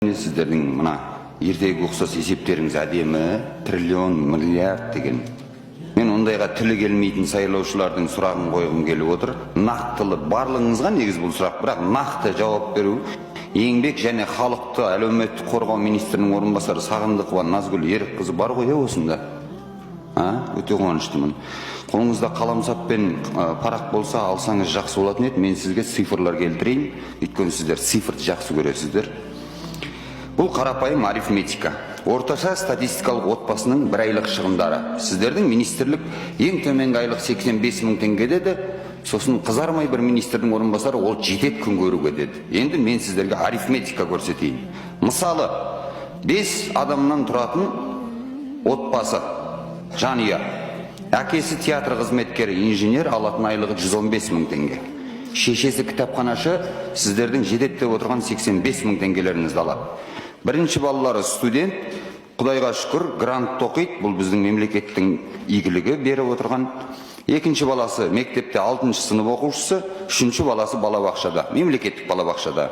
Сіздердің мына ертегі ұқсас есептеріңіз әдемі, триллион, миллиард деген. Мен ондайға тілі келмейтін сайлаушылардың сұрағын қойғым келіп отыр. Нақтылы барлығыңызға негіз бұл сұрақ, бірақ нақты жауап беру. Еңбек және халықты әлеуметтік қорғау министрінің орынбасары Сағындықова Назгүл Ерікқызы бар ғой осында. Өте қуаныштымын. Қолыңызда қаламсап пен парақ болса алсаңыз жақсы болатын еді. Мен сізге цифрлар келтірейін. Өйткені сіздер цифрды жақсы көресіздер. Бұл қарапайым арифметика. Орташа статистикалық отбасының бір айлық шығындары. Сіздердің министрлік ең төменгі айлық 85 мың теңге деді. Сосын қызармай бір министрдің орынбасары ол жетеді күн көруге деді. Енді мен сіздерге арифметика көрсетейін. Мысалы, 5 адамнан тұратын отбасы, жанұя. Әкесі театр қызметкері, инженер, алатын айлығы 115 мың теңге. Шешесі кітапханашы, сіздердің жетеді деп отырған 85 мың теңгелеріңізді алады. Бірінші балалары студент, Құдайға шүкір, грант оқиды, бұл біздің мемлекеттің игілігі беріп отырған. Екінші баласы мектепте 6-шы сынып оқушысы, үшінші баласы балабақшада, мемлекеттік балабақшада.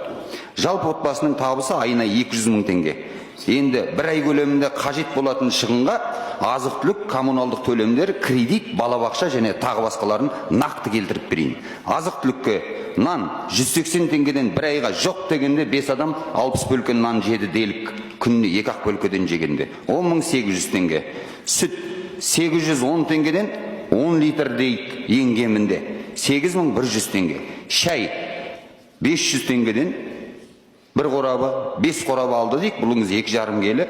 Жалпы отбасының табысы айына 200 мың теңге. Енді бір ай көлемінде қажет болатын шығынға азық-түлік, коммуналдық төлемдер, кредит, балабақша және тағы басқаларын нақты келтіріп берейін. Азық-түлікке нан 180 теңгеден бір айға жоқ дегенде 5 адам 60 бөлке нан жеді делік, күніне 2-ақ бөлкеден жегенде 10.800 теңге. Сүт 810 теңгеден 10 литр дейік ең кемінде 8.100 теңге. Шай 500 теңгеден бір қорабы 5 қорабы алды дейік, бұлыңыз 2,5 келі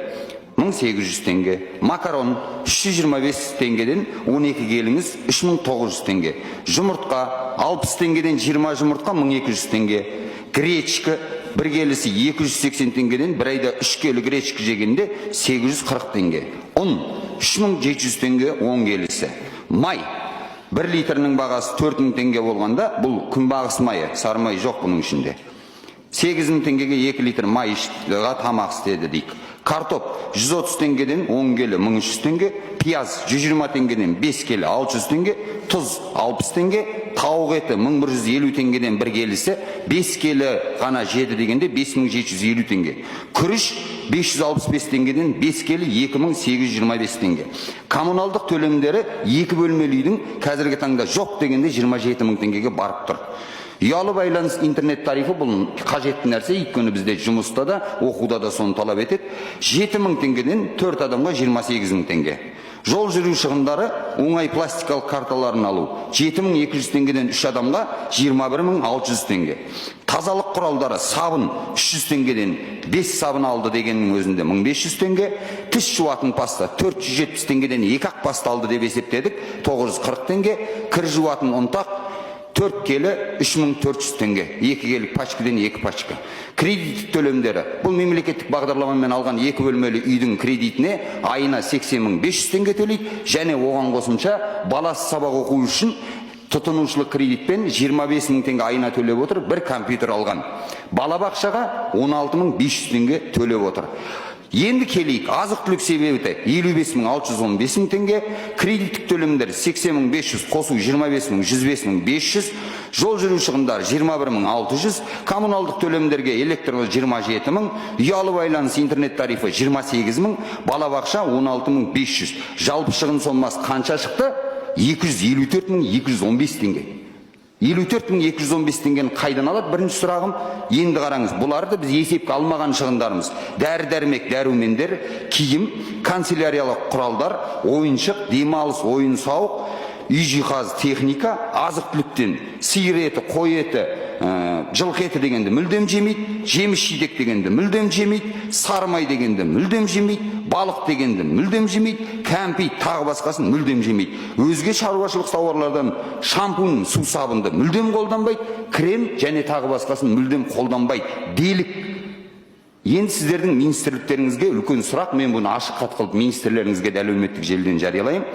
1800 теңге. Макарон 325 теңгеден 12 келіңіз 3900 теңге. Жұмыртқа 60 теңгеден 20 жұмыртқа 1200 теңге. Гречка бір келісі 280 теңгеден бір айда 3 келі гречка жегенде 840 теңге. Ұн 3700 теңге 10 келісі. Май 1 литрінің бағасы 4000 теңге болғанда, бұл күнбағыс майы, сары май жоқ бұның ішінде. 8000 теңгеге 2 литр май ішіға тамақ істеді дейік. Картоп 130 теңгеден 10 келі 1300 теңге, пияз 120 теңгеден 5 келі 600 теңге, тұз 60 теңге, тауық еті 1150 теңгеден бір келісі 5 келі ғана жеді дегенде 5750 теңге. Күріш 565 теңгеден 5 келі 2825 теңге. Коммуналдық төлемдері 2 бөлмелі үйдің қазіргі таңда жоқ дегенде 27 мың теңгеге барып тұр. Ұялы байланыс интернет тарифі бұл қажетті нәрсе, өйткені бізде жұмыста да, оқуда да соны талап етеді. 7 мың теңгеден 4 адамға 28 мың теңге. Жол жүру шығындары, оңай пластикалық карталарын алу 7200 теңгеден 3 адамға 21600 теңге. Тазалық құралдары, сабын 300 теңгеден 5 сабын алды дегеннің өзінде 1500 теңге. Тіс жуатын паста 470 теңгеден 2-ақ паста алды деп есептедік, 940 теңге. Кір жуатын ұнтақ 4 келі 3400 теңге, 2 келі пачкіден 2 пачка. Кредит төлемдері, бұл мемлекеттік бағдарламамен алған 2 бөлмелі үйдің кредитіне айына 80.500 теңге төлейді, және оған қосымша баласы сабақ оқу үшін тұтынушылық кредитпен 25 мың теңге айына төлеп отыр, бір компьютер алған. Балабақшаға 16.500 теңге төлеп отыр. Енді келейік, азық-түлік себебі 55.615 теңге, кредиттік төлемдер 80.500, қосу 25.000, 105.500, жол жүру шығындар 21.600, коммуналдық төлемдерге электрлы 27.000, ұялы байланыс интернет тарифі 28.000, балабақша 16.500. Жалпы шығын сомасы қанша шықты? 254.215 теңге. 54.215 теңгені қайдан алады? Бірінші сұрағым, енді қараңыз, бұларды біз есепке алмаған шығындарымыз. Дәрі-дәрмек, дәрумендер, киім, канцеляриялық құралдар, ойыншық, демалыс, ойын сауық, үй жиһаз, техника, азық-түліктен сиыр еті, қой еті, жылқы еті дегенді мүлдем жемейді, жеміс-жидек дегенді мүлдем жемейді, сары май дегенді мүлдем жемейді, балық дегенді мүлдем жемейді, кәмпит тағы басқасын мүлдем жемейді. Өзге шаруашылық тауарлардан шампунь, су сабынды мүлдем қолданбайды, крем және тағы басқасын мүлдем қолданбайды. Делік. Енді сіздердің министрліктеріңізге үлкен сұрақ, мен бұны ашық хат қылып министрлеріңізге де әлеуметтік желіден жариялайын.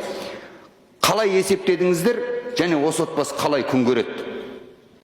Қалай есептедіңіздер және осы отбасы қалай күн көреді?